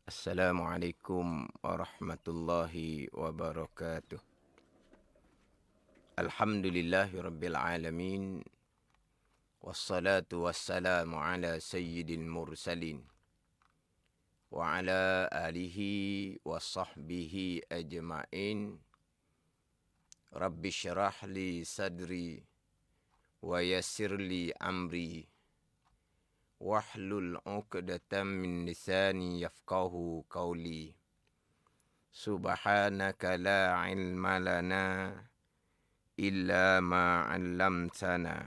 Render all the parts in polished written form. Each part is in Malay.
Assalamualaikum warahmatullahi wabarakatuh. Alhamdulillahi rabbil alamin. Wassalatu wassalamu ala sayyidil mursalin. Wa ala alihi wa sahbihi ajma'in. Rabbi syrah li sadri wa yassir li amri. Wahlul 'uqdatam min lisani yafqahu qawli. Subhanaka la ilma lana illa ma 'allamtana.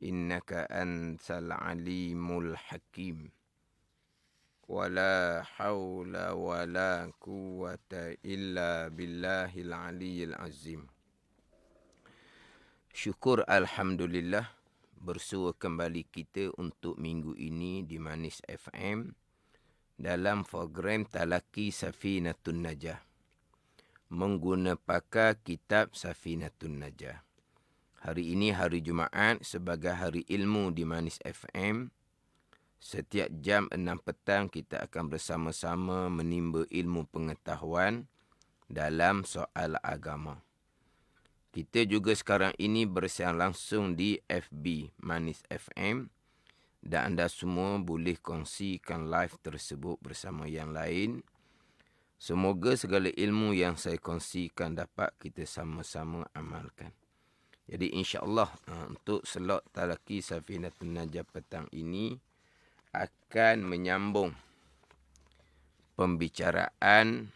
Innaka antal alimul hakim. Wala hawla wala quwwata illa billahil aliyyil azim. Syukur alhamdulillah, bersua kembali kita untuk minggu ini di Manis FM dalam program Talaki Safinatun Najah, mengguna pakar kitab Safinatun Najah. Hari ini hari Jumaat sebagai hari ilmu di Manis FM. Setiap jam 6 petang kita akan bersama-sama menimba ilmu pengetahuan dalam soal agama. Kita juga sekarang ini bersiaran langsung di FB Manis FM dan anda semua boleh kongsikan live tersebut bersama yang lain. Semoga segala ilmu yang saya kongsikan dapat kita sama-sama amalkan. Jadi insya-Allah untuk slot Talaki Safinatun Najah petang ini akan menyambung pembicaraan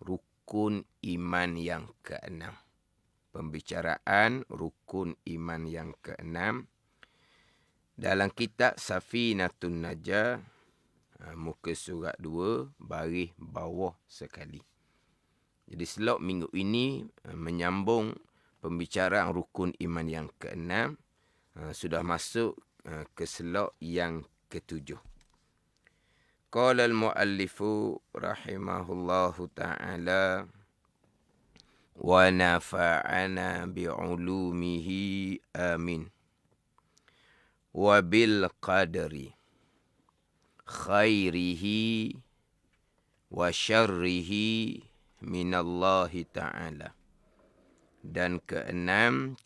rukun iman yang keenam. Pembicaraan rukun iman yang keenam dalam kitab Safinatun Najah, muka surat 2, baris bawah sekali. Jadi slot minggu ini menyambung pembicaraan rukun iman yang keenam. Sudah masuk ke slot yang ketujuh. Qala al-muallifu rahimahullahu ta'ala wa nafa'ana bi'ulumihi amin. Wa bil qadri khairihi wa syarrihi minallahi ta'ala. Dan keenam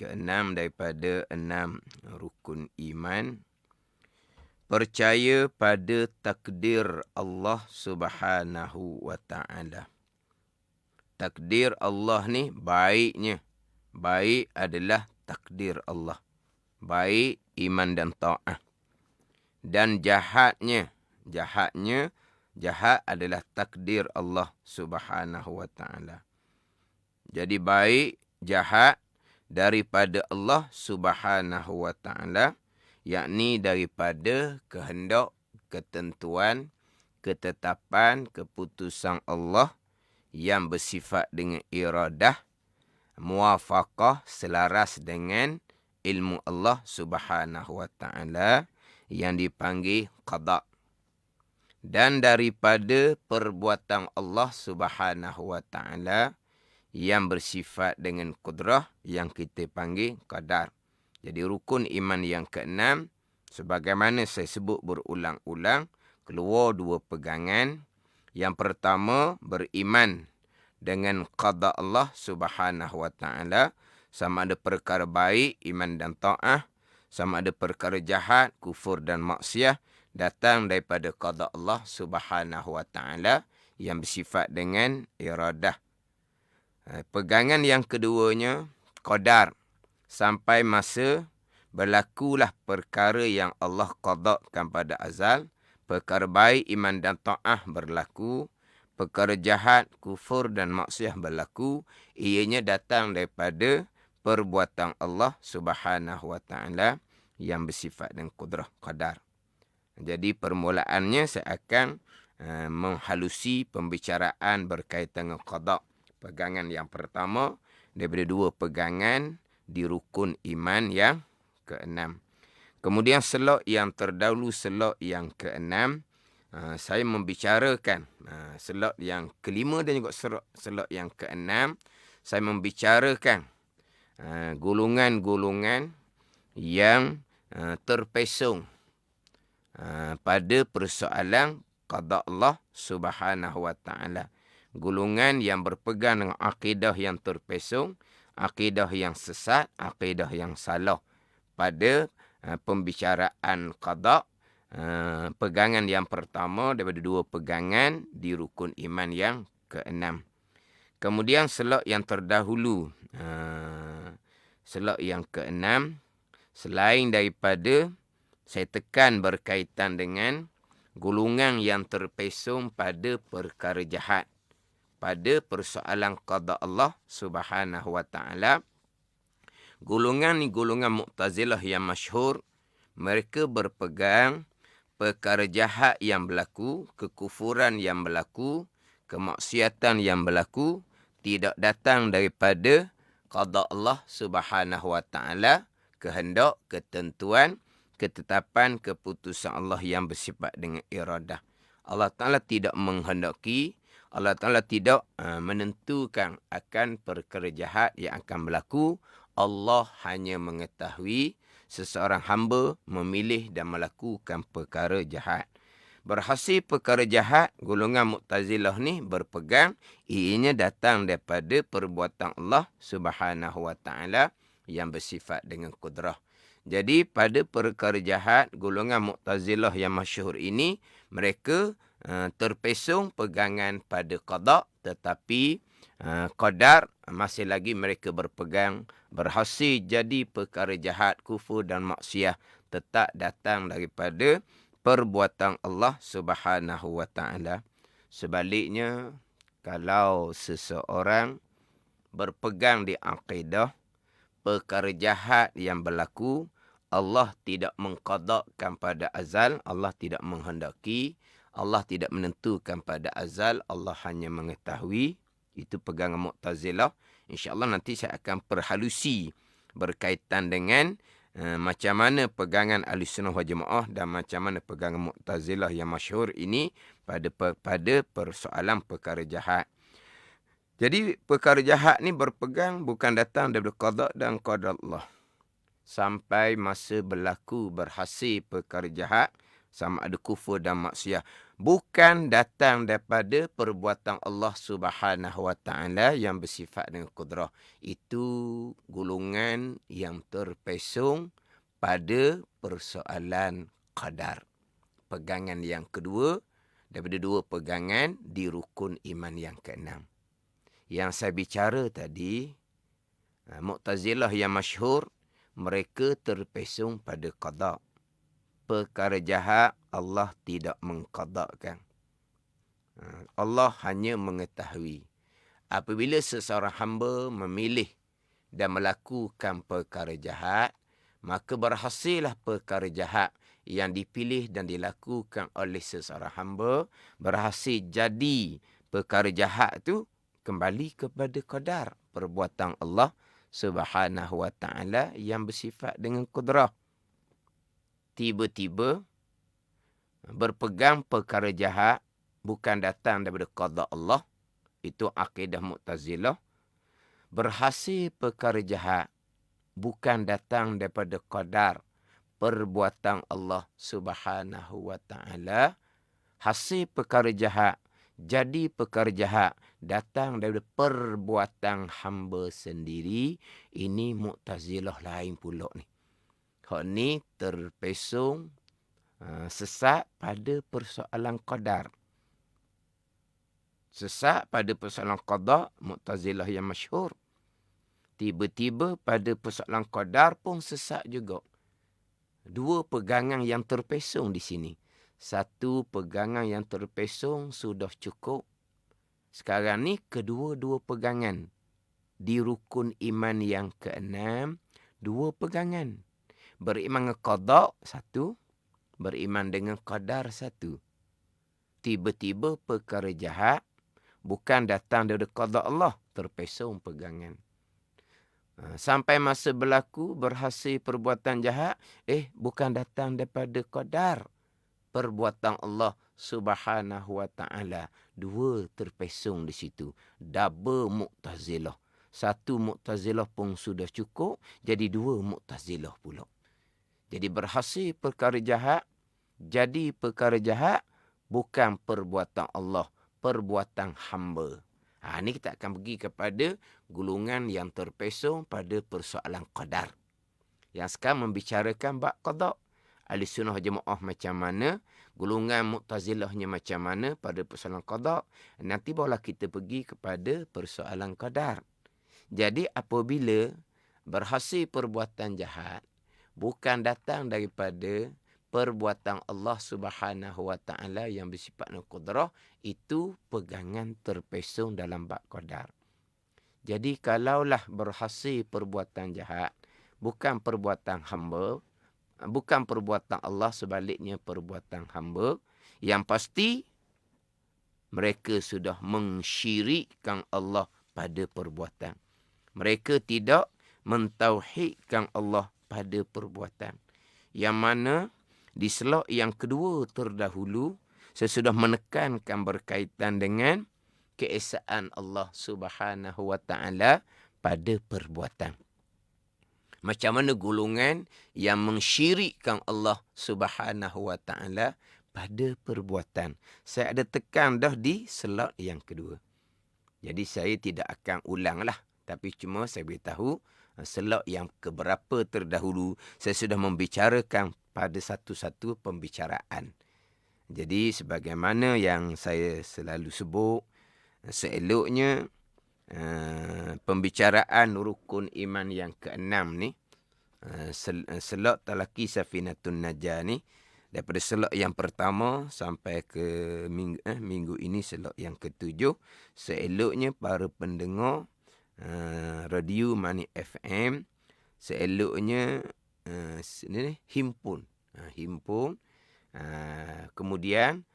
daripada 6 rukun iman, percaya pada takdir Allah Subhanahu wa ta'ala. Takdir Allah ni baiknya. Baik adalah takdir Allah. Baik iman dan ta'ah. Dan jahat adalah takdir Allah Subhanahu wa ta'ala. Jadi baik, jahat daripada Allah Subhanahu wa ta'ala, yakni daripada kehendak, ketentuan, ketetapan, keputusan Allah yang bersifat dengan iradah, muwafaqah, selaras dengan ilmu Allah Subhanahu wa ta'ala yang dipanggil qada. Dan daripada perbuatan Allah Subhanahu wa ta'ala yang bersifat dengan kudrah yang kita panggil qadar. Jadi rukun iman yang keenam, sebagaimana saya sebut berulang-ulang, keluar 2 pegangan. Yang pertama, beriman dengan qada Allah Subhanahu wa ta'ala, sama ada perkara baik, iman dan ta'ah, sama ada perkara jahat, kufur dan maksiat, datang daripada qada Allah Subhanahu wa ta'ala yang bersifat dengan iradah. Pegangan yang keduanya, qadar. Sampai masa berlakulah perkara yang Allah qadakan pada azal. Perkara baik, iman dan ta'ah berlaku. Perkara jahat, kufur dan maksiat berlaku. Ianya datang daripada perbuatan Allah Subhanahu wa ta'ala yang bersifat dengan kudrah, qadar. Jadi permulaannya saya akan menghalusi pembicaraan berkaitan dengan qada. Pegangan yang pertama daripada 2 pegangan di rukun iman yang keenam. Kemudian slot yang terdahulu, slot yang keenam, saya membicarakan slot yang kelima dan juga slot yang keenam. Saya membicarakan golongan-golongan yang terpesong pada persoalan qada Allah Subhanahu wa taala. Golongan yang berpegang dengan akidah yang terpesong, akidah yang sesat, akidah yang salah pada pembicaraan qada. Pegangan yang pertama daripada dua pegangan di rukun iman yang keenam. Kemudian selak yang terdahulu, selak yang keenam, selain daripada saya tekan berkaitan dengan golongan yang terpesong pada perkara jahat, pada persoalan qada Allah Subhanahu wa taala. Golongan ni golongan Mu'tazilah yang masyhur, mereka berpegang perkara jahat yang berlaku, kekufuran yang berlaku, kemaksiatan yang berlaku tidak datang daripada qada Allah Subhanahu wa taala, kehendak, ketentuan, ketetapan, keputusan Allah yang bersifat dengan iradah. Allah Taala tidak menghendaki, Allah Taala tidak menentukan akan perkara jahat yang akan berlaku. Allah hanya mengetahui seseorang hamba memilih dan melakukan perkara jahat. Berhasil perkara jahat, golongan Mu'tazilah ni berpegang ianya datang daripada perbuatan Allah Subhanahu wa taala yang bersifat dengan kudrah. Jadi pada perkara jahat, golongan Mu'tazilah yang masyhur ini, mereka terpesong pegangan pada qada, tetapi qadar masih lagi mereka berpegang. Berhasil jadi perkara jahat, kufur dan maksiat tetap datang daripada perbuatan Allah Subhanahu wa taala. Sebaliknya, kalau seseorang berpegang di akidah perkara jahat yang berlaku, Allah tidak mengqadakkan pada azal, Allah tidak menghendaki, Allah tidak menentukan pada azal, Allah hanya mengetahui. Itu pegangan Mu'tazilah. InsyaAllah nanti saya akan perhalusi berkaitan dengan macam mana pegangan Ahlussunnah wal Jamaah dan macam mana pegangan Mu'tazilah yang masyhur ini pada persoalan perkara jahat. Jadi perkara jahat ni berpegang bukan datang daripada qada dan qadar Allah. Sampai masa berlaku berhasil perkara jahat, sama ada kufur dan maksiat, bukan datang daripada perbuatan Allah Subhanahu wa taala yang bersifat dengan kudrah. Itu golongan yang terpesong pada persoalan qadar. Pegangan yang kedua daripada dua pegangan di rukun iman yang keenam. Yang saya bicara tadi, Mu'tazilah yang masyhur, mereka terpesong pada qada. Perkara jahat Allah tidak mengqadakkan. Allah hanya mengetahui. Apabila seseorang hamba memilih dan melakukan perkara jahat, maka berhasillah perkara jahat yang dipilih dan dilakukan oleh seseorang hamba, berhasil jadi perkara jahat tu kembali kepada qadar, perbuatan Allah Subhanahu wa taala yang bersifat dengan kudrah. Tiba-tiba berpegang perkara jahat bukan datang daripada qada Allah, itu akidah Mu'tazilah. Berhasil perkara jahat bukan datang daripada qadar, perbuatan Allah Subhanahu wa taala. Hasil perkara jahat, jadi perkara jahat datang daripada perbuatan hamba sendiri. Ini Mu'tazilah lain pula ni. Hak ni terpesong sesat pada persoalan qadar. Sesat pada persoalan qada, Mu'tazilah yang masyhur. Tiba-tiba pada persoalan qadar pun sesat juga. Dua pegangan yang terpesong di sini. Satu pegangan yang terpesong sudah cukup. Sekarang ni kedua-dua pegangan. Di rukun iman yang keenam, dua pegangan. Beriman dengan qada satu, beriman dengan qadar satu. Tiba-tiba perkara jahat bukan datang dari qada Allah, terpesong pegangan. Sampai masa berlaku berhasil perbuatan jahat, bukan datang daripada qadar, perbuatan Allah Subhanahu wa taala. Dua terpesong di situ. Double Mu'tazilah. Satu Mu'tazilah pun sudah cukup, jadi dua Mu'tazilah pula. Jadi berhasil perkara jahat, jadi perkara jahat bukan perbuatan Allah, perbuatan hamba. Ini kita akan pergi kepada golongan yang terpesong pada persoalan qadar. Yang sekarang membicarakan bab qada. Ahli sunnah jemaah macam mana, golongan Mu'tazilahnya macam mana pada persoalan qada. Nanti barulah kita pergi kepada persoalan qadar. Jadi apabila berhasil perbuatan jahat, bukan datang daripada perbuatan Allah Subhanahu Wa Taala yang bersifat qudrah, itu pegangan terpesong dalam bab qadar. Jadi kalaulah berhasil perbuatan jahat, bukan perbuatan hamba, bukan perbuatan Allah, sebaliknya perbuatan hamba, yang pasti mereka sudah mensyirikkan Allah pada perbuatan. Mereka tidak mentauhidkan Allah pada perbuatan. Yang mana di slot yang kedua terdahulu, saya sudah menekankan berkaitan dengan keesaan Allah Subhanahu Wa Taala pada perbuatan. Macam mana golongan yang mensyirikkan Allah Subhanahu Wa Taala pada perbuatan. Saya ada tekan dah di slot yang kedua. Jadi saya tidak akan ulang lah. Tapi cuma saya beritahu slot yang keberapa terdahulu saya sudah membicarakan pada satu-satu pembicaraan. Jadi sebagaimana yang saya selalu sebut, seeloknya pembicaraan rukun iman yang keenam ni, slot talaki safinatun najah ni, daripada slot yang pertama sampai ke minggu ini slot yang ketujuh, seeloknya para pendengar radio Mani FM, seeloknya himpun, kemudian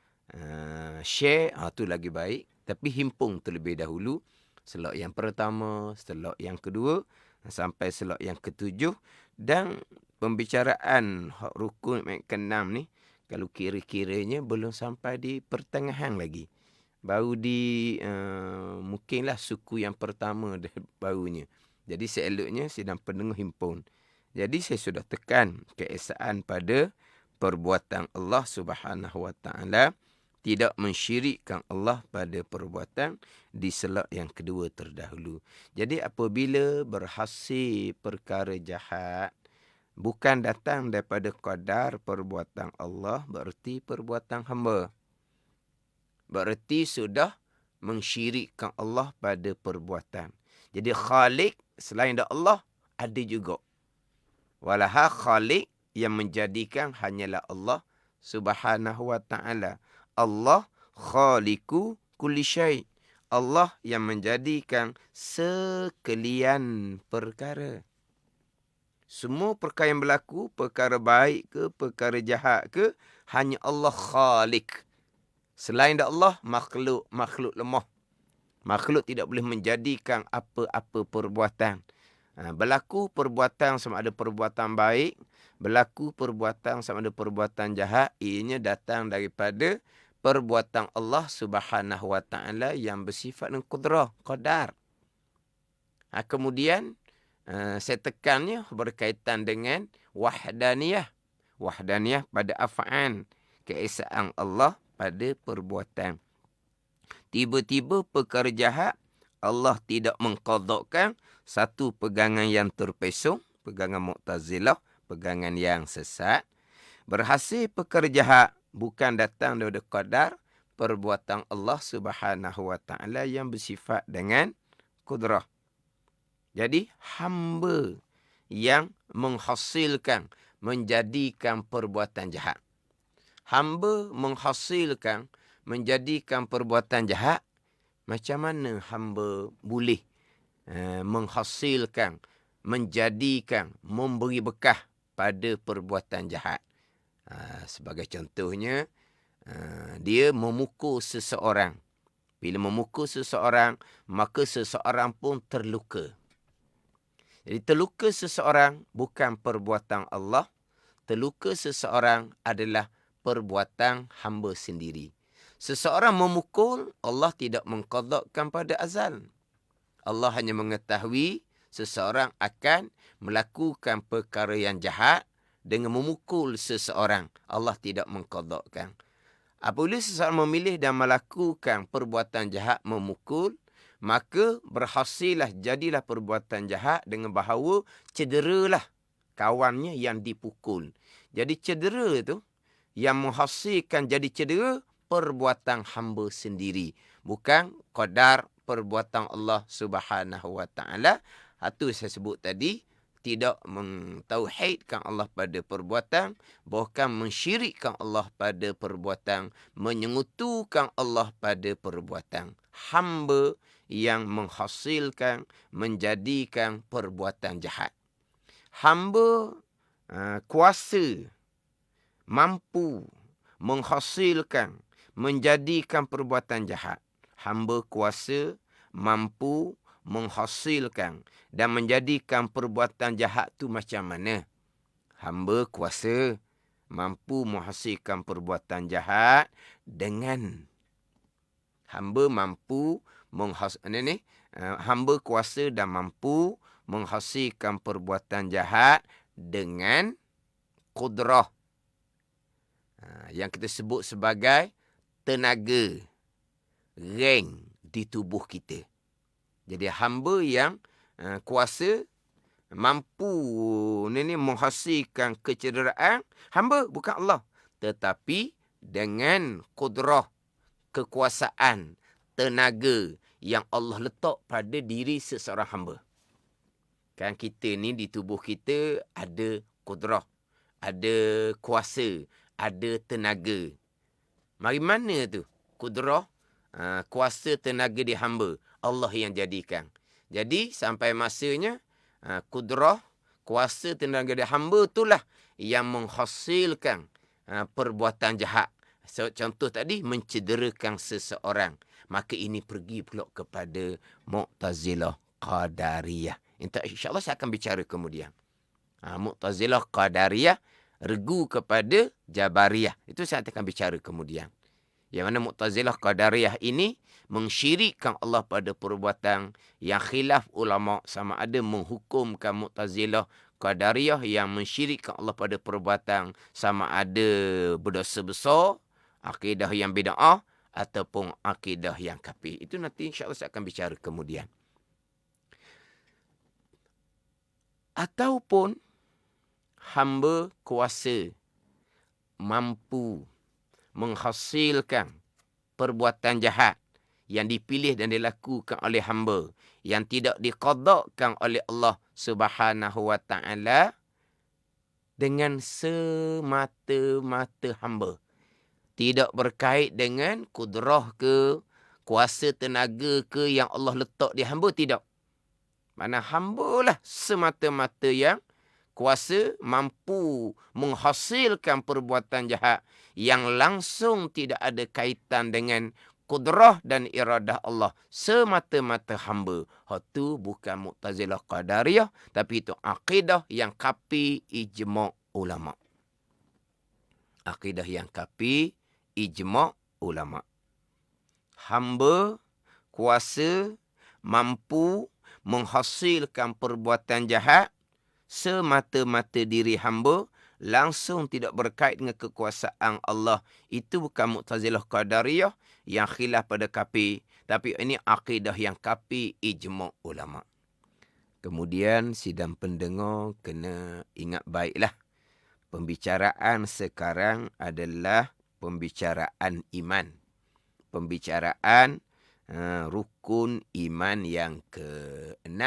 share, tu lagi baik, tapi himpun terlebih dahulu slot yang pertama, slot yang kedua sampai slot yang ketujuh. Dan pembicaraan rukun keenam ni, kalau kira-kiranya belum sampai di pertengahan lagi, baru di mungkinlah suku yang pertama barunya. Jadi seeloknya sidang pendengar himpun. Jadi saya sudah tekan keesaan pada perbuatan Allah Subhanahu Wa Taala, tidak mensyirikkan Allah pada perbuatan di slot yang kedua terdahulu. Jadi apabila berhasil perkara jahat, bukan datang daripada qadar perbuatan Allah, berarti perbuatan hamba. Berarti sudah mensyirikkan Allah pada perbuatan. Jadi Khalik selain dari Allah ada juga. Walaha Khalik yang menjadikan hanyalah Allah Subhanahu Wa Taala. Allah khaliku kulli syai. Allah yang menjadikan sekalian perkara. Semua perkara yang berlaku, perkara baik ke, perkara jahat ke, hanya Allah khalik. Selain dari Allah, makhluk lemah. Makhluk tidak boleh menjadikan apa-apa perbuatan. Berlaku perbuatan sama ada perbuatan baik, berlaku perbuatan sama ada perbuatan jahat, ianya datang daripada perbuatan Allah Subhanahu Wa Taala yang bersifat qudrah, qadar. Kemudian saya tekannya berkaitan dengan wahdaniyah. Wahdaniyah pada af'an, keesaan Allah pada perbuatan. Tiba-tiba perkara jahat, Allah tidak mengqadakkan satu pegangan yang terpesong, pegangan Mu'tazilah, pegangan yang sesat. Berhasil perkara jahat, bukan datang daripada qadar perbuatan Allah Subhanahu Wa Taala yang bersifat dengan qudrah. Jadi hamba yang menghasilkan, menjadikan perbuatan jahat. Hamba menghasilkan, menjadikan perbuatan jahat. Macam mana hamba boleh menghasilkan, menjadikan, memberi bekah pada perbuatan jahat? Sebagai contohnya, dia memukul seseorang. Bila memukul seseorang, maka seseorang pun terluka. Jadi terluka seseorang bukan perbuatan Allah. Terluka seseorang adalah perbuatan hamba sendiri. Seseorang memukul, Allah tidak mengqadakkan pada azal. Allah hanya mengetahui seseorang akan melakukan perkara yang jahat dengan memukul seseorang. Allah tidak mengqadakkan. Apabila seseorang memilih dan melakukan perbuatan jahat memukul, maka berhasillah jadilah perbuatan jahat dengan bahawa cederalah kawannya yang dipukul. Jadi cedera tu yang menghasilkan jadi cedera perbuatan hamba sendiri. Bukan qadar perbuatan Allah Subhanahu Wa Taala. Itu saya sebut tadi, tidak mentauhidkan Allah pada perbuatan, bahkan mensyirikkan Allah pada perbuatan, menyengutukan Allah pada perbuatan. Hamba yang menghasilkan, menjadikan perbuatan jahat. Hamba kuasa, mampu menghasilkan, menjadikan perbuatan jahat. Hamba kuasa, mampu menghasilkan dan menjadikan perbuatan jahat tu macam mana? Hamba kuasa, mampu menghasilkan perbuatan jahat dengan hamba mampu hamba kuasa dan mampu menghasilkan perbuatan jahat dengan kudrah. Yang kita sebut sebagai tenaga, rank di tubuh kita. Jadi hamba yang kuasa, mampu menghasilkan kecederaan, hamba bukan Allah. Tetapi dengan kudrah, kekuasaan, tenaga yang Allah letak pada diri seseorang hamba. Kan kita ni di tubuh kita ada kudrah, ada kuasa, ada tenaga. Mari mana tu? Kudrah, kuasa, tenaga di hamba. Allah yang jadikan. Jadi sampai masanya kudrah, kuasa, tenaga di hamba itulah yang menghasilkan perbuatan jahat. So, contoh tadi, mencederakan seseorang. Maka ini pergi pula kepada Mu'tazilah Qadariyah. InsyaAllah saya akan bicara kemudian. Mu'tazilah Qadariyah regu kepada Jabariyah. Itu saya akan bicara kemudian. Yang mana Mu'tazilah Qadariyah ini mensyirikkan Allah pada perbuatan, yang khilaf ulama sama ada menghukumkan Mu'tazilah Qadariyah yang mensyirikkan Allah pada perbuatan sama ada berdosa besar, akidah yang bid'ah ataupun akidah yang kafir. Itu nanti insya-Allah saya akan bicara kemudian. Ataupun hamba kuasa, mampu menghasilkan perbuatan jahat yang dipilih dan dilakukan oleh hamba, yang tidak diqadakkan oleh Allah Subhanahu Wa Taala dengan semata-mata hamba. Tidak berkait dengan kudrah ke, kuasa, tenaga ke yang Allah letak di hamba, tidak. Mana hamba lah semata-mata yang kuasa, mampu menghasilkan perbuatan jahat yang langsung tidak ada kaitan dengan kudrah dan iradah Allah. Semata-mata hamba. Itu bukan Mu'tazilah Qadariyah, tapi itu akidah yang kapi ijma' ulama'. Akidah yang kapi ijma' ulama'. Hamba kuasa, mampu menghasilkan perbuatan jahat semata-mata diri hamba, langsung tidak berkait dengan kekuasaan Allah. Itu bukan Mu'tazilah Qadariyah yang khilaf pada kapi, tapi ini akidah yang kapi ijma' ulama'. Kemudian sidang pendengar kena ingat baiklah, pembicaraan sekarang adalah pembicaraan iman. Pembicaraan rukun iman yang ke-6.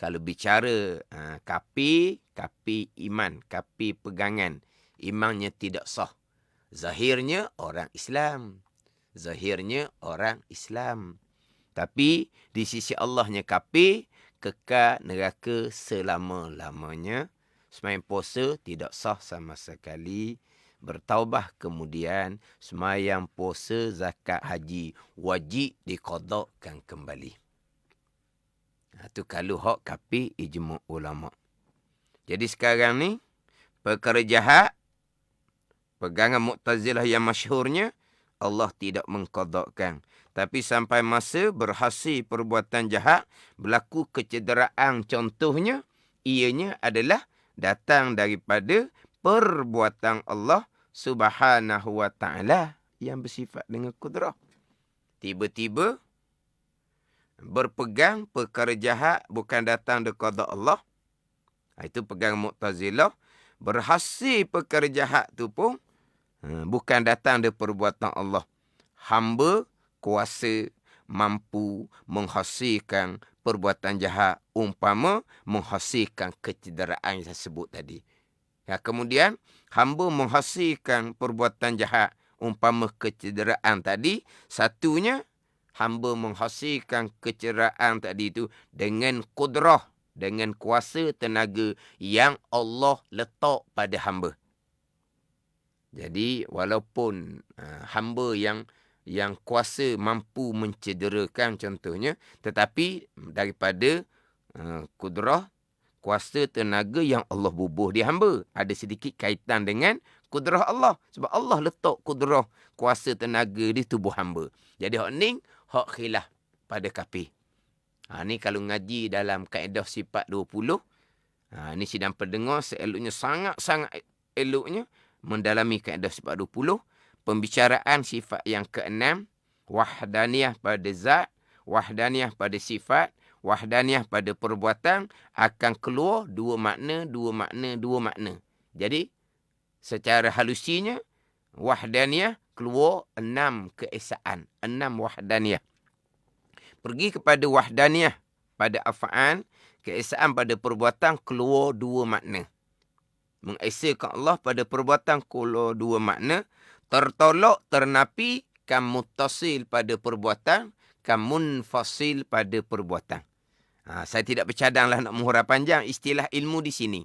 Kalau bicara kapi iman, kapi pegangan, imannya tidak sah. Zahirnya orang Islam. Tapi di sisi Allahnya kapi, kekal neraka selama-lamanya. Sembahyang puasa tidak sah sama sekali. Bertaubah kemudian, sembahyang puasa, zakat, haji wajib diqadakkan kembali. Itu kalau hak kapi ijma' ulama'. Jadi sekarang ni, perkara jahat, pegangan Mu'tazilah yang masyhurnya, Allah tidak mengqadakkan. Tapi sampai masa berhasil perbuatan jahat, berlaku kecederaan, contohnya, ianya adalah datang daripada perbuatan Allah Subhanahu wa ta'ala yang bersifat dengan kudrah. Tiba-tiba berpegang perkara jahat bukan datang dari qada Allah. Itu pegang Mu'tazilah. Berhasil perkara jahat tu pun bukan datang dari perbuatan Allah. Hamba kuasa mampu menghasilkan perbuatan jahat umpama menghasilkan kecederaan yang saya sebut tadi. Ya, kemudian hamba menghasilkan perbuatan jahat umpama kecederaan tadi. Satunya hamba menghasilkan kecederaan tadi itu dengan kudrah, dengan kuasa tenaga yang Allah letak pada hamba. Jadi walaupun hamba yang kuasa mampu mencederakan contohnya, tetapi daripada kudrah, kuasa tenaga yang Allah bubuh di hamba, ada sedikit kaitan dengan kudrah Allah. Sebab Allah letak kudrah, kuasa tenaga di tubuh hamba. Jadi hak ni, hak khilaf pada kafir. Ni kalau ngaji dalam kaedah sifat 20, ni sidang pendengar seeloknya sangat-sangat eloknya mendalami kaedah sifat 20, pembicaraan sifat yang ke-6, wahdaniyah pada zat, wahdaniyah pada sifat, wahdaniyah pada perbuatan, akan keluar dua makna. Jadi, secara halusinya, wahdaniyah keluar 6 keesaan, 6 wahdaniyah. Pergi kepada wahdaniyah pada af'al, keesaan pada perbuatan keluar 2 makna. Mengesakan Allah pada perbuatan keluar 2 makna. Tertolak, ternapi, kan muttasil pada perbuatan, kan munfasil pada perbuatan. Saya tidak bercadanglah nak menghurai panjang istilah ilmu di sini.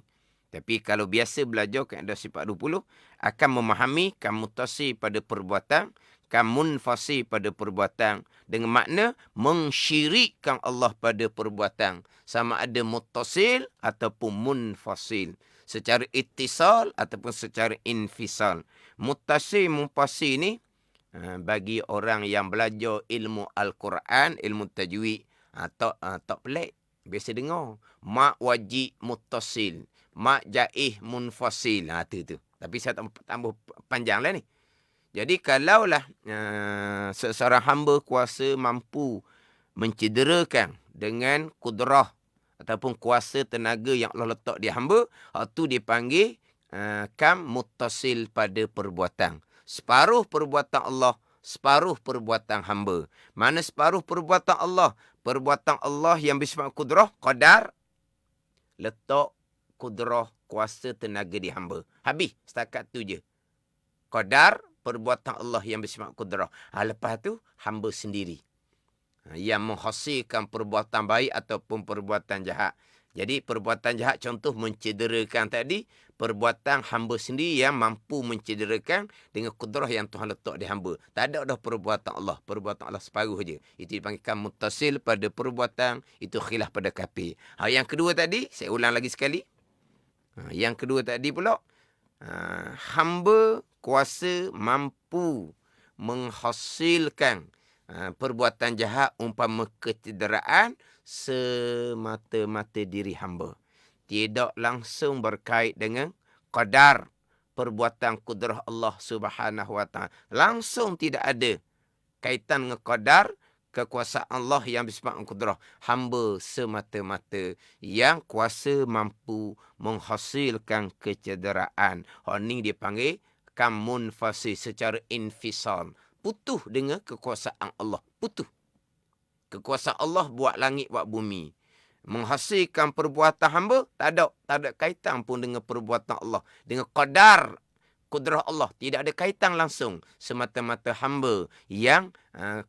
Tapi kalau biasa belajar kaedah sifat 20, akan memahami kan muttasil pada perbuatan, kan munfasil pada perbuatan, dengan makna mensyirikkan Allah pada perbuatan, sama ada muttasil ataupun munfasil, secara ittisal ataupun secara infisal. Muttasil, munfasil ni bagi orang yang belajar ilmu Al-Quran, ilmu tajwid, tak pelik. Biasa dengar mak wajib muttasil, mak jaih munfasil. Tu. Tapi saya tambah panjang lah ni. Jadi kalaulah seseorang hamba kuasa mampu mencederakan dengan kudrah ataupun kuasa tenaga yang Allah letak di hamba, itu dipanggil kam muttasil pada perbuatan. Separuh perbuatan Allah, separuh perbuatan hamba. Mana separuh perbuatan Allah? Perbuatan Allah yang bersifat kudrah, qadar, letak kudrah, kuasa tenaga di hamba. Habis, setakat tu je. Qadar, perbuatan Allah yang bersifat kudrah. Lepas tu, hamba sendiri yang menghasilkan perbuatan baik ataupun perbuatan jahat. Jadi perbuatan jahat contoh mencederakan tadi, perbuatan hamba sendiri yang mampu mencederakan dengan kudrah yang Tuhan letak di hamba. Tak ada dah perbuatan Allah. Perbuatan Allah separuh je. Itu dipanggilkan muttasil pada perbuatan, itu khilaf pada kafir. Yang kedua tadi, saya ulang lagi sekali. Yang kedua tadi pula, hamba kuasa mampu menghasilkan perbuatan jahat umpama kecederaan semata-mata diri hamba. Tidak langsung berkait dengan qadar perbuatan kudrah Allah Subhanahu wa ta'ala. Langsung tidak ada kaitan dengan qadar kekuasaan Allah yang bersifat kudrah. Hamba semata-mata yang kuasa mampu menghasilkan kecederaan. Ini dipanggil kamun fasih secara infisal. Putuh dengan kekuasaan Allah. Putuh. Kekuasaan Allah buat langit, buat bumi. Menghasilkan perbuatan hamba, tak ada kaitan pun dengan perbuatan Allah. Dengan qadar, kudrah Allah. Tidak ada kaitan langsung. Semata-mata hamba yang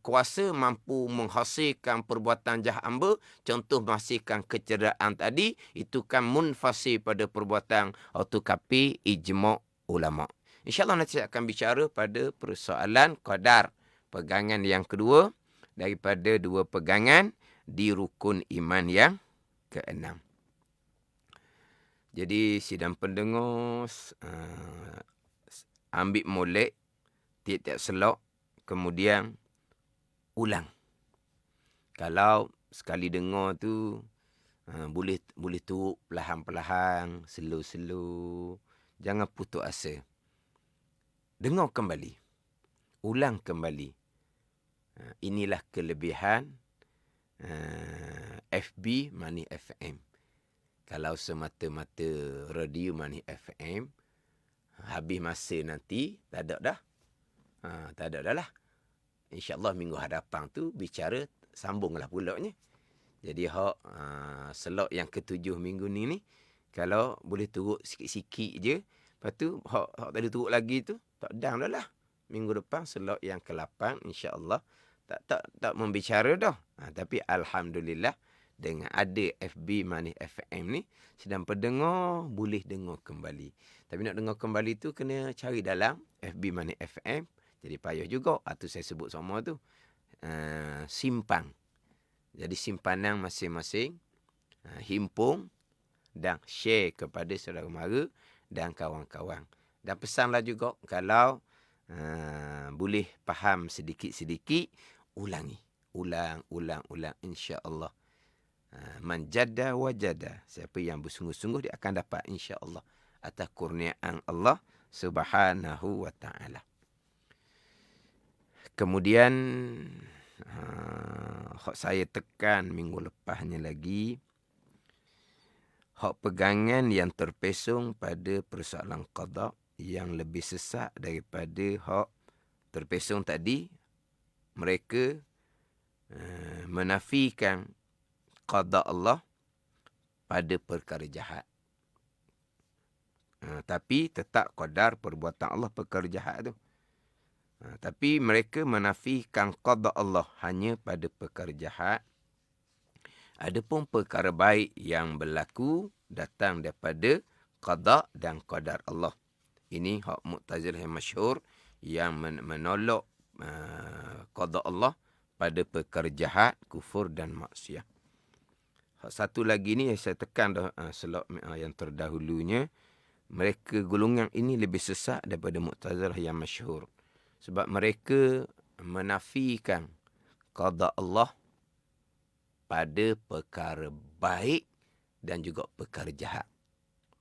kuasa mampu menghasilkan perbuatan jahat hamba. Contoh menghasilkan kecederaan tadi, itu kan munfasih pada perbuatan autokapi ijma' ulama'. InsyaAllah nanti saya akan bicara pada persoalan qadar. Pegangan yang kedua daripada 2 pegangan di rukun iman yang ke-6. Jadi sidang pendengar, ambil molek tiap-tiap selok, kemudian ulang. Kalau sekali dengar tu, boleh turut perlahan-perlahan, slow-slow. Jangan putus asa. dengar kembali. Ulang kembali. Inilah kelebihan FB Money FM. Kalau semata-mata radio Money FM, habis masa nanti, tak ada dah. Tak ada dah lah. InsyaAllah minggu hadapan tu bicara, sambunglah pulaknya. Jadi slot yang ke-7 minggu ni, kalau boleh turut sikit-sikit je, lepas tu hak tadi turut lagi tu, tak dang dah lah. Minggu depan slot yang ke-8 insya-Allah tak membicara dah. Tapi alhamdulillah dengan ada FB Money FM ni, sedang pendengar boleh dengar kembali. Tapi nak dengar kembali tu kena cari dalam FB Money FM. Jadi payah juga. Tu saya sebut semua tu. Simpang. Jadi simpanan masing-masing. Himpun dan share kepada saudara mara dan kawan-kawan. Dan pesanlah juga kalau boleh faham sedikit-sedikit, ulangi. Ulang insya-Allah. Man jadda wajada. Siapa yang bersungguh-sungguh dia akan dapat insya-Allah atas kurniaan Allah Subhanahu wa taala. Kemudian hak saya tekan minggu lepasnya lagi, hak pegangan yang terpesong pada persoalan qada yang lebih sesak daripada hak terpesong tadi. Mereka menafikan qada Allah pada perkara jahat. Tapi tetap qadar perbuatan Allah perkara jahat tu. Tapi mereka menafikan qada Allah hanya pada perkara jahat. Adapun perkara baik yang berlaku datang daripada qada dan qadar Allah. Ini hak Mu'tazilah yang masyhur yang menolak qada Allah pada perkara jahat, kufur dan maksiat. Satu lagi ni yang saya tekan dah slot yang terdahulunya, mereka golongan ini lebih sesat daripada Mu'tazilah yang masyhur. Sebab mereka menafikan qada Allah pada perkara baik dan juga perkara jahat.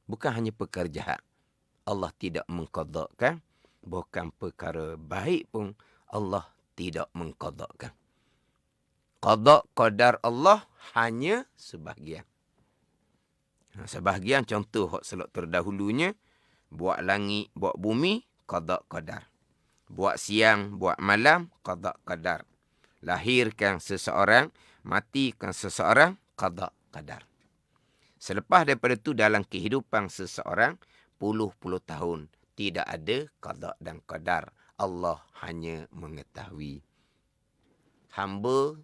Bukan hanya perkara jahat. Allah tidak mengqadakan, bukan perkara baik pun Allah tidak mengqadakan. Qada qadar Allah hanya sebahagian. Sebahagian contoh hak selok terdahulunya, buat langit, buat bumi, qada qadar. Buat siang, buat malam, qada qadar. Lahirkan seseorang, matikan seseorang, qada qadar. Selepas daripada itu dalam kehidupan seseorang, puluh-puluh tahun tidak ada qada dan qadar. Allah hanya mengetahui. Hamba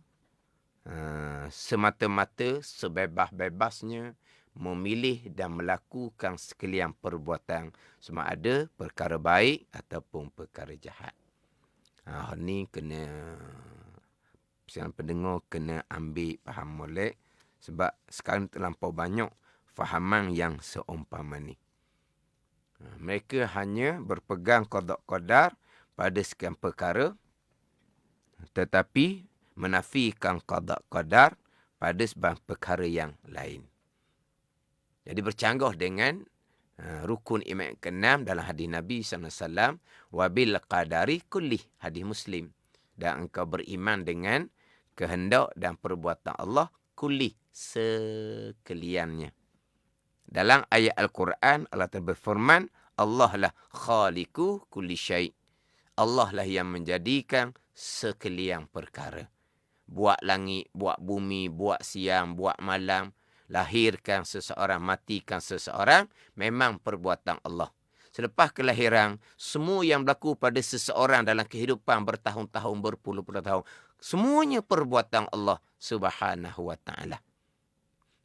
semata-mata sebebas-bebasnya memilih dan melakukan sekalian perbuatan, sama ada perkara baik ataupun perkara jahat. Ni kena siapa pendengar kena ambil faham molek, sebab sekarang terlampau banyak fahaman yang seumpama ni. Mereka hanya berpegang qada qadar pada sekian perkara, tetapi menafikan qada qadar pada sebab perkara yang lain. Jadi bercanggah dengan rukun iman ke-6 dalam hadis Nabi SAW, wabil qadari kulli, hadis Muslim. Dan engkau beriman dengan kehendak dan perbuatan Allah kulli, sekaliannya. Dalam ayat Al-Quran Allah berfirman, Allah lah khaliqu kulli syai'. Allah lah yang menjadikan sekalian perkara. Buat langit, buat bumi, buat siang, buat malam, lahirkan seseorang, matikan seseorang, memang perbuatan Allah. Selepas kelahiran, semua yang berlaku pada seseorang dalam kehidupan bertahun-tahun, berpuluh-puluh tahun, semuanya perbuatan Allah Subhanahu wa taala.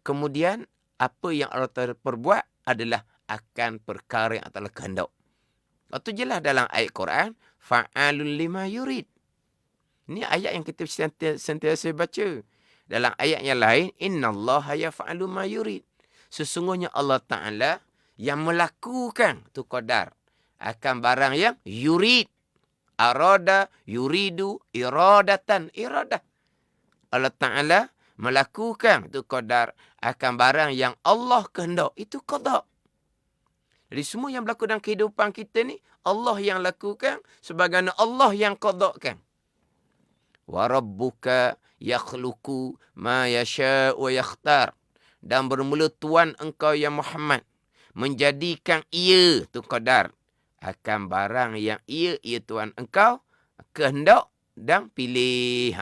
Kemudian, apa yang Allah perbuat adalah akan perkara yang Allah kehendak. Itu jelas dalam ayat Quran, fa'alun lima yurid. Ini ayat yang kita sentiasa baca. Dalam ayat yang lain, innallaha yaf'alu ma yurid. Sesungguhnya Allah Ta'ala yang melakukan tu qadar akan barang yang yurid. Arada, yuridu, iradatan, iradah. Allah Ta'ala melakukan tu qadar akan barang yang Allah kehendak. Itu qada. Jadi semua yang berlaku dalam kehidupan kita ni, Allah yang lakukan, sebagaimana Allah yang qadakkan. Wa rabbuka yakhluqu ma yasha' wa yakhtar. Dan bermula Tuhan engkau ya Muhammad menjadikan ia tu qadar akan barang yang ia Tuhan engkau kehendak dan pilih.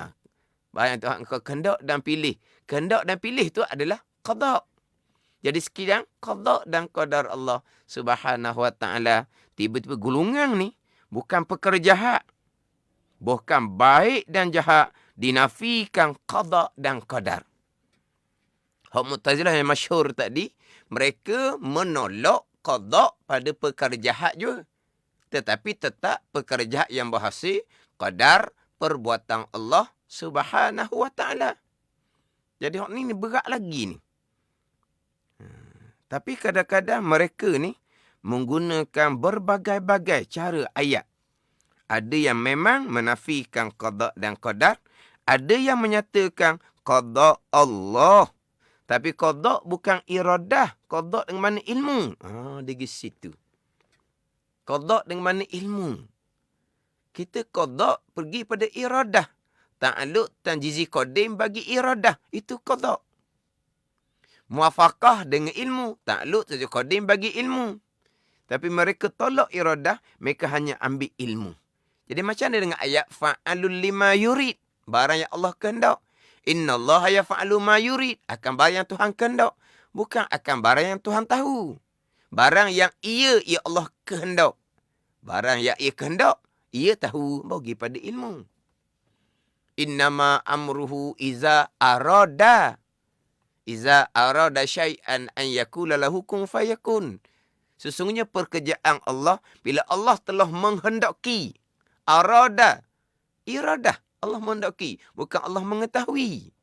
Barang yang Tuhan engkau kehendak dan pilih. Kehendak dan pilih tu adalah qada. Jadi sekian qada dan qadar Allah Subhanahu wa taala, tiba-tiba gulungan ni bukan perkara jahat. Bukan baik dan jahat, dinafikan qada dan qadar. Hak Mu'tazilah yang masyhur tadi, mereka menolak qada pada perkara jahat juga. Tetapi tetap perkara jahat yang berhasil, qadar perbuatan Allah Subhanahu wa taala. Jadi hak ni berat lagi ni. Tapi kadang-kadang mereka ni menggunakan berbagai-bagai cara ayat. Ada yang memang menafikan qada dan qadar. Ada yang menyatakan qada Allah. Tapi qada bukan iradah. Qada dengan mana ilmu. Dia di situ. Qada dengan mana ilmu. Kita qada pergi pada iradah. Ta'alluq tanjizi qadim bagi iradah. Itu qada. Muafakah dengan ilmu. Ta'alluq tanjizi qadim bagi ilmu. Tapi mereka tolak iradah. Mereka hanya ambil ilmu. Jadi macam mana dengan ayat fa'alul lima yurid. Barang yang Allah kehendak. Inna Allah yafa'alu ma yurid. Akan barang yang Tuhan kehendak. Bukan akan barang yang Tuhan tahu. Barang yang ia Allah kehendak. Barang yang ia kehendak, ia tahu. Bagi pada ilmu. Innama amruhu iza arada. Iza arada syai'an an yakula lahu kun fayakun. Sesungguhnya pekerjaan Allah, bila Allah telah menghendaki. Arada. Iradah. Allah menghendaki. Bukan Allah mengetahui.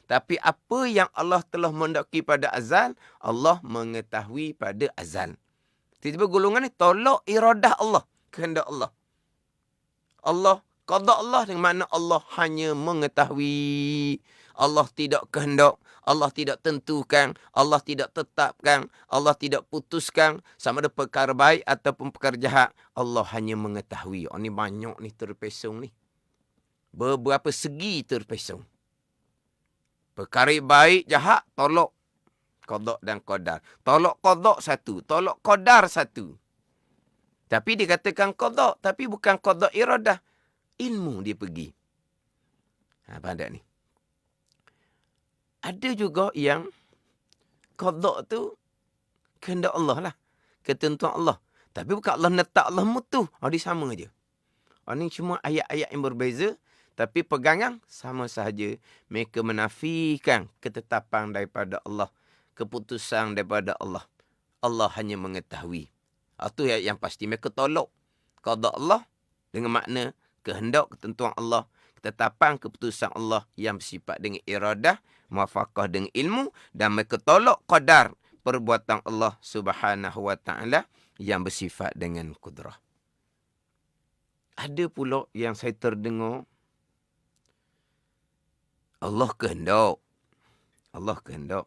Tapi apa yang Allah telah menghendaki pada azal, Allah mengetahui pada azal. Tiba-tiba golongan ni tolak iradah Allah. Kehendak Allah. Allah, qada Allah dengan makna Allah hanya mengetahui. Allah tidak kehendak. Allah tidak tentukan. Allah tidak tetapkan. Allah tidak putuskan. Sama ada perkara baik ataupun perkara jahat. Allah hanya mengetahui. Oh, ni banyak ni terpesong ni. Beberapa segi terpesong. Perkara baik, jahat, tolak qada dan qadar. Tolak qada satu, tolak qadar satu. Tapi dikatakan qada, tapi bukan qada iradah. Ilmu dia pergi. Faham tak ni? Ada juga yang qada tu kehendak Allah lah. Ketentuan Allah. Tapi bukan Allah letak, Allah mutuh. Dia sama je. Ini cuma ayat-ayat yang berbeza. Tapi pegangan sama sahaja. Mereka menafikan ketetapan daripada Allah. Keputusan daripada Allah. Allah hanya mengetahui. Itu yang pasti. Mereka tolak qada Allah dengan makna kehendak, ketentuan Allah. Ketetapan, keputusan Allah yang bersifat dengan iradah. Muafakah dengan ilmu. Dan mereka tolak qadar. Perbuatan Allah Subhanahu wa ta'ala. Yang bersifat dengan kudrah. Ada pula yang saya terdengar. Allah kehendak. Allah kehendak.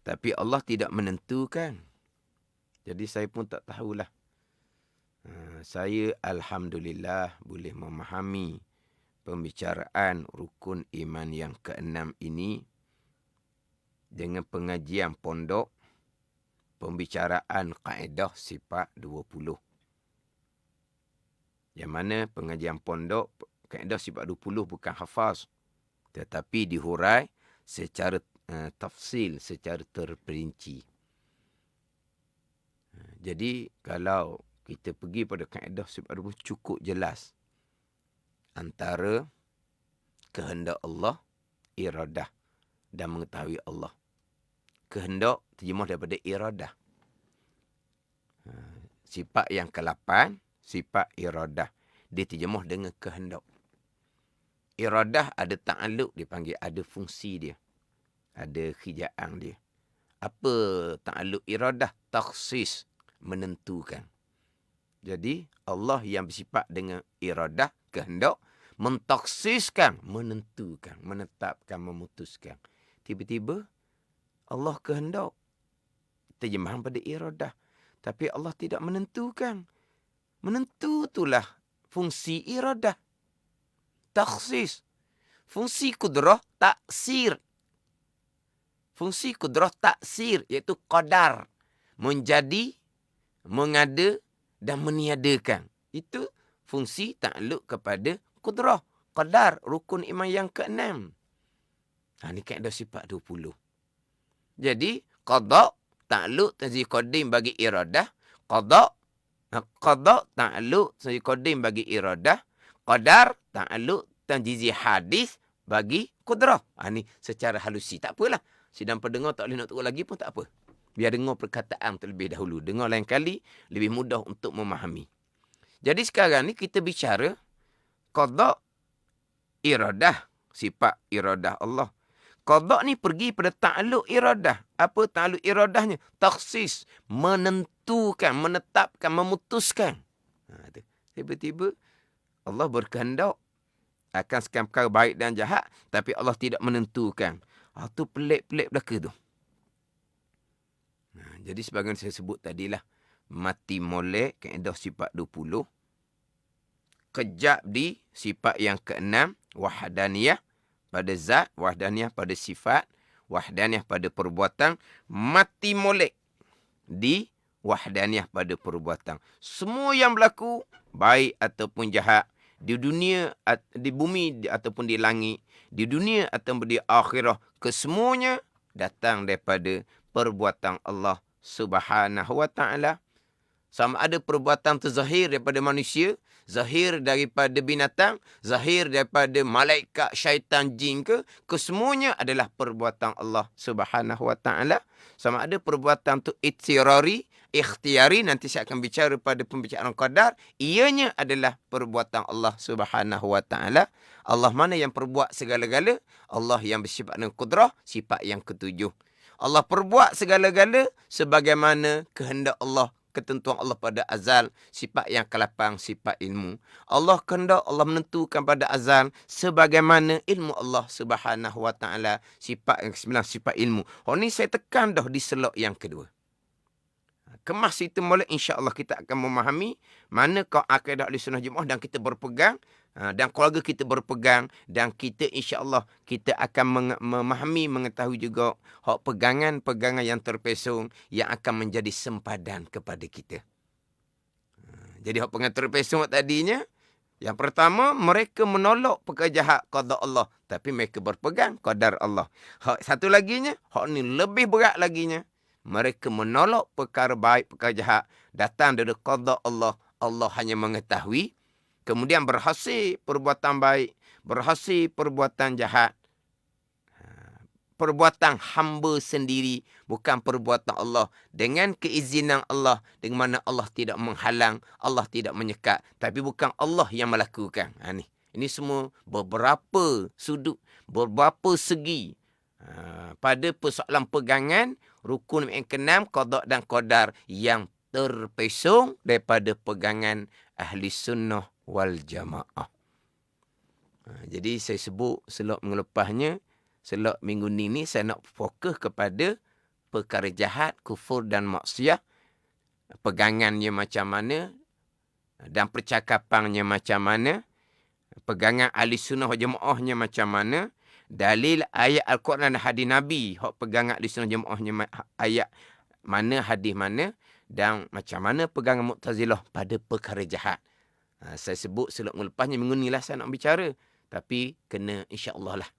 Tapi Allah tidak menentukan. Jadi saya pun tak tahulah. Saya Alhamdulillah boleh memahami pembicaraan rukun iman yang ke-6 ini dengan pengajian pondok pembicaraan kaedah sifat 20. Yang mana pengajian pondok kaedah sifat 20 bukan hafaz. Tetapi dihurai secara tafsil, secara terperinci. Jadi kalau kita pergi pada kaedah sifat 20 cukup jelas. Antara kehendak Allah, iradah dan mengetahui Allah. Kehendak terjemah daripada iradah. Sifat yang ke-8, sifat iradah. Dia terjemah dengan kehendak. Iradah ada ta'alluq, dipanggil ada fungsi dia. Ada khija'an dia. Apa ta'alluq iradah? Takhsis, menentukan. Jadi Allah yang bersifat dengan iradah, kehendak, mentakhsiskan, menentukan, menetapkan, memutuskan. Tiba-tiba Allah kehendak. Terjemahan pada iradah. Tapi Allah tidak menentukan. Menentu itulah fungsi iradah. Takhsis. Fungsi kudrah taksir. Fungsi kudrah taksir iaitu qadar. Menjadi, mengada dan meniadakan. Itu fungsi takluk kepada kudrah. Qadar, rukun iman yang ke-6. Ini kaedah sifat 20. Jadi, qada, takluk, tanzih qadim bagi iradah. Qada, takluk, tanzih qadim bagi iradah. Qadar, takluk, tanzih hadis bagi kudrah. Ini secara halusi. Tak apalah. Sidang pendengar tak boleh nak turut lagi pun tak apa. Biar dengar perkataan terlebih dahulu. Dengar lain kali, lebih mudah untuk memahami. Jadi sekarang ni kita bicara qada iradah, sifat iradah Allah. Qada ni pergi pada ta'alluq iradah. Apa ta'alluq iradahnya? Takhsis, menentukan, menetapkan, memutuskan. Tiba-tiba Allah berkehendak akan sekian perkara baik dan jahat, tapi Allah tidak menentukan. Itu pelik-pelik belaka tu. Jadi sebagaimana saya sebut tadilah, mati molek kaedah sifat 20. Kejap di sifat yang ke-6, wahdaniyah pada zat, wahdaniyah pada sifat, wahdaniyah pada perbuatan, mati molek di wahdaniyah pada perbuatan. Semua yang berlaku, baik ataupun jahat, di dunia, di bumi ataupun di langit, di dunia ataupun di akhirah, kesemuanya datang daripada perbuatan Allah Subhanahu wa ta'ala. Sama ada perbuatan tu zahir daripada manusia, zahir daripada binatang, zahir daripada malaikat, syaitan, jin ke, kesemuanya adalah perbuatan Allah Subhanahu wa ta'ala. Sama ada perbuatan tu ikhtiari, nanti saya akan bicara pada pembicaraan qadar, ianya adalah perbuatan Allah Subhanahu wa ta'ala. Allah mana yang perbuat segala-gala? Allah yang bersifat dengan kudrah, sifat yang ke-7. Allah perbuat segala-gala sebagaimana kehendak Allah, ketentuan Allah pada azal, sifat yang ke-8, sifat ilmu. Allah kehendak, Allah menentukan pada azal sebagaimana ilmu Allah Subhanahu wa ta'ala, sifat yang ke-9, sifat ilmu. Ni saya tekan dah di selok yang kedua. Kemas itu mulai, insya-Allah kita akan memahami manakah akidah Ahlussunnah Jemaah dan kita berpegang, dan keluarga kita berpegang, dan kita insya-Allah kita akan memahami, mengetahui juga hak pegangan-pegangan yang terpesong yang akan menjadi sempadan kepada kita. Jadi hak pegangan terpesong tadinya, yang pertama, mereka menolak perkara jahat qada Allah, tapi mereka berpegang qadar Allah. Hak satu laginya, hak ni lebih berat laginya, mereka menolak perkara baik, perkara jahat, datang dari qada Allah. Allah hanya mengetahui. Kemudian berhasil perbuatan baik, berhasil perbuatan jahat. Perbuatan hamba sendiri, bukan perbuatan Allah. Dengan keizinan Allah, dengan mana Allah tidak menghalang, Allah tidak menyekat. Tapi bukan Allah yang melakukan. Ini semua beberapa sudut, beberapa segi. Pada persoalan pegangan, rukun yang ke-6, qada dan qadar yang terpesong daripada pegangan ahli sunnah wal jamaah. Jadi saya sebut selok mengelepasnya, selok minggu ni saya nak fokus kepada perkara jahat, kufur dan maksiat, pegangannya macam mana dan percakapannya macam mana, pegangan ahli sunnah wal jamaahnya macam mana, dalil ayat Al-Quran dan hadis Nabi, hak pegangan ahli sunnah jamaahnya ayat mana, hadis mana, dan macam mana pegangan Mu'tazilah pada perkara jahat. Saya sebut selok melepasnya minggu ni lah saya nak bicara. Tapi kena insya-Allah lah.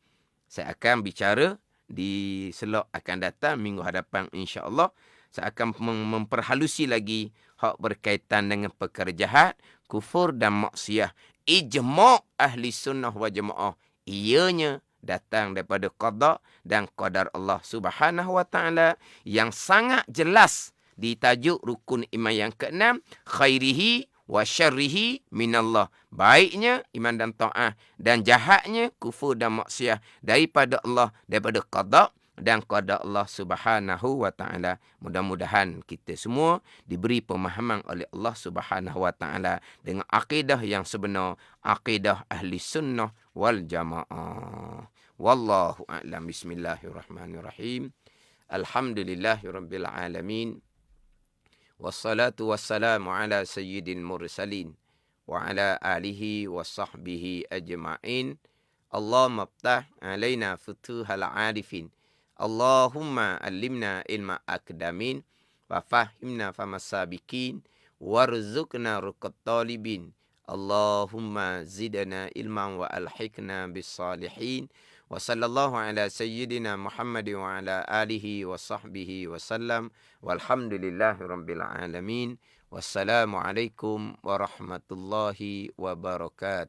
Saya akan bicara di selok akan datang minggu hadapan insya-Allah. Saya akan memperhalusi lagi hak berkaitan dengan perkara jahat, kufur dan maksiat. Ijma' ahli sunnah wal jamaah, ianya datang daripada qada dan qadar Allah Subhanahu wa ta'ala yang sangat jelas di tajuk rukun iman yang ke-6, khairihi wa syarrihi minallah. Baiknya iman dan ta'ah, dan jahatnya kufur dan maksiat daripada Allah, daripada qada dan qada Allah Subhanahu wa ta'ala. Mudah-mudahan kita semua diberi pemahaman oleh Allah Subhanahu wa ta'ala dengan akidah yang sebenar, akidah ahli sunnah wal jamaah. Wallahu a'lam. Bismillahirrahmanirrahim. Alhamdulillahirabbil alamin. Wassalatu wassalamu ala sayyidil mursalin. Wa ala alihi wa sahbihi ajma'in. Allahumma ftah alaina futuhal arifin. Allahumma allimna ilma akdamin. Wa fahimna famasabikin. Warzuqna ruqat talibin. Allahumma zidna ilman wa alhikna bis salihin. Wa sallallahu ala sayyidina Muhammad wa ala alihi wa sahbihi wa sallam. Walhamdulillahi rabbil alamin. Wassalamualaikum warahmatullahi wabarakatuh.